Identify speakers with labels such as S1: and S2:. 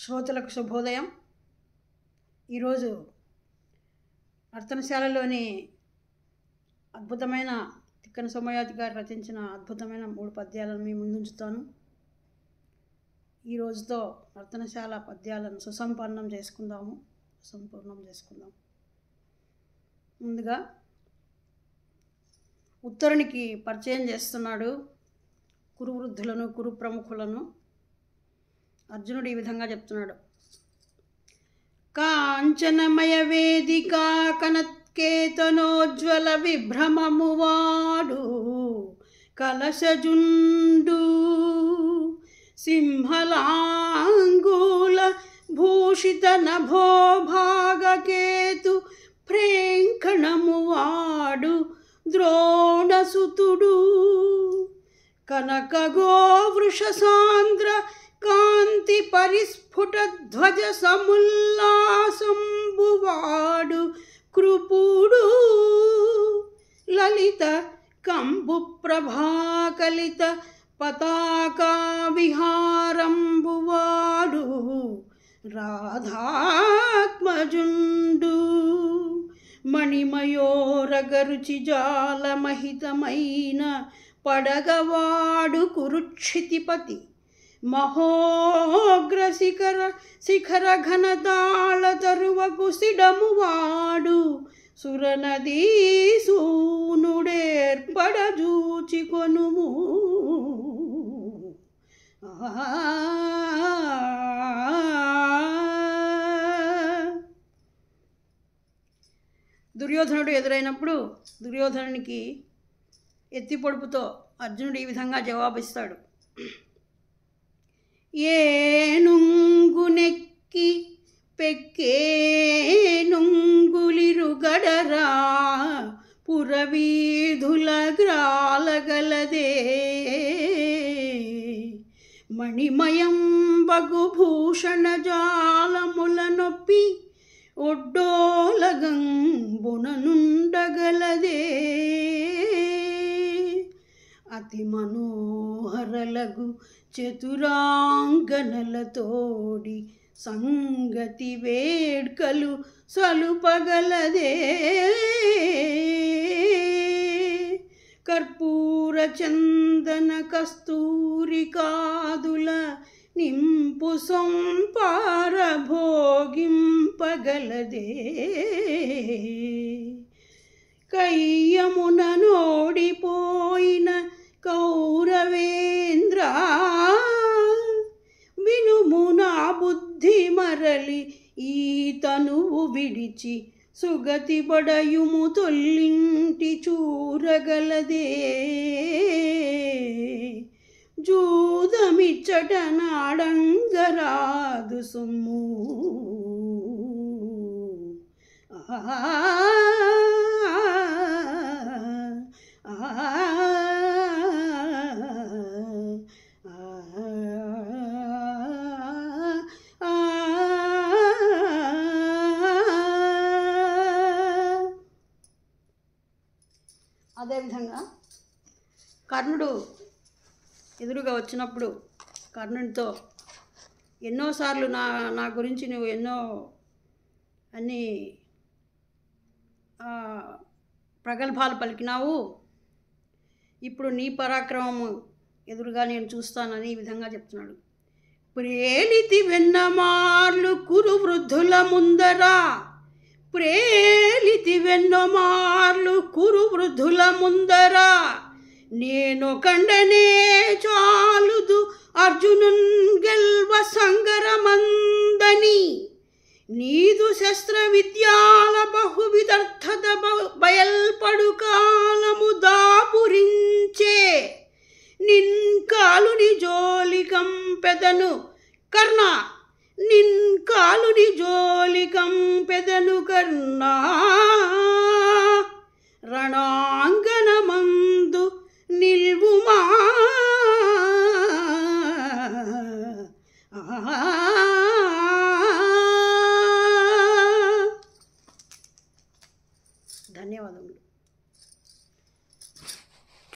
S1: శ్రోతలకు శుభోదయం. ఈరోజు నర్తనశాలలోని అద్భుతమైన తిక్కన సోమయాజి గారు రచించిన అద్భుతమైన 3 పద్యాలను మీ ముందుంచుతాను. ఈ రోజుతో నర్తనశాల పద్యాలను సంపూర్ణం చేసుకుందాం. ముందుగా ఉత్తరునికి పరిచయం చేస్తున్నాడు కురు వృద్ధులను, కురు ప్రముఖులను. అర్జునుడు ఈ విధంగా చెప్తున్నాడు. కాంచనమయ వేదికా కనత్కేతనోజ్వల విభ్రమము వాడు కలశజుండు సింహలాంగూల భూషిత నభోభాగకేతు ప్రేంకణము వాడు ద్రోణసుతుడు కనక గోవృష సాంద్ర కాంతి పరిస్ఫుట ధ్వజ సముల్లాసంబువాడు కృపుడు లలిత కంబు ప్రభాకలిత పతాకా విహారంబువాడు రాధాత్మజుండు మణిమయోరగరుచి జాలమహితమైన పడగవాడు కురుక్షితిపతి మహోగ్ర శిఖర ఘనతాళ తరువకు సిడమువాడు సురనదీ సూనుడేర్పడజూచి కొనుము. దుర్యోధనుడు ఎదురైనప్పుడు దుర్యోధనునికి ఎత్తి పొడుపుతో అర్జునుడు ఈ విధంగా జవాబిస్తాడు. ఏనుంగునెక్కి పెక్కేనుంగులిరుగడరా పురవీధుల గ్రాలగలదే మణిమయం బగుభూషణ జాలముల నొప్పి ఒడ్డోలగంబుననుండగలదే అతి మనోహరలగు చతురాంగనలతోడి సంగతి వేడ్కలు సలుపగలదే కర్పూర చందన కస్తూరి కాదుల నింపు సొంపార భోగింపగలదే కయ్యమున నోడిపోయిన కౌరవేంద్ర వినుము నా బుద్ధి మరలి ఈ తనువు విడిచి సుగతి బడయుము తొల్లింటి చూరగలదే జూదమిచ్చట నాడంగరాదు సొమ్ము. అదేవిధంగా కర్ణుడు ఎదురుగా వచ్చినప్పుడు కర్ణునితో ఎన్నోసార్లు నా గురించి నువ్వు ఎన్నో అన్ని ప్రగల్భాలు పలికినావు, ఇప్పుడు నీ పరాక్రమము ఎదురుగా నేను చూస్తానని ఈ విధంగా చెప్తున్నాడు. ప్రేలితి వెన్నమార్లు కురు వృద్ధుల ముందరా ప్రేలితి వెన్నమార్లు కురు వృద్ధుల ముందరా నేను కండనే చాలుదు అర్జునున్ గెల్వ సంగరమందని నీదు శస్త్ర విద్యాల బహువిదర్థత బయల్పడు కాలము దాపురించే నిన్ కాలుని జోలికంపెదను కర్ణ నిన్ కాలుని జోలికంపెదను కర్ణ రణాంగ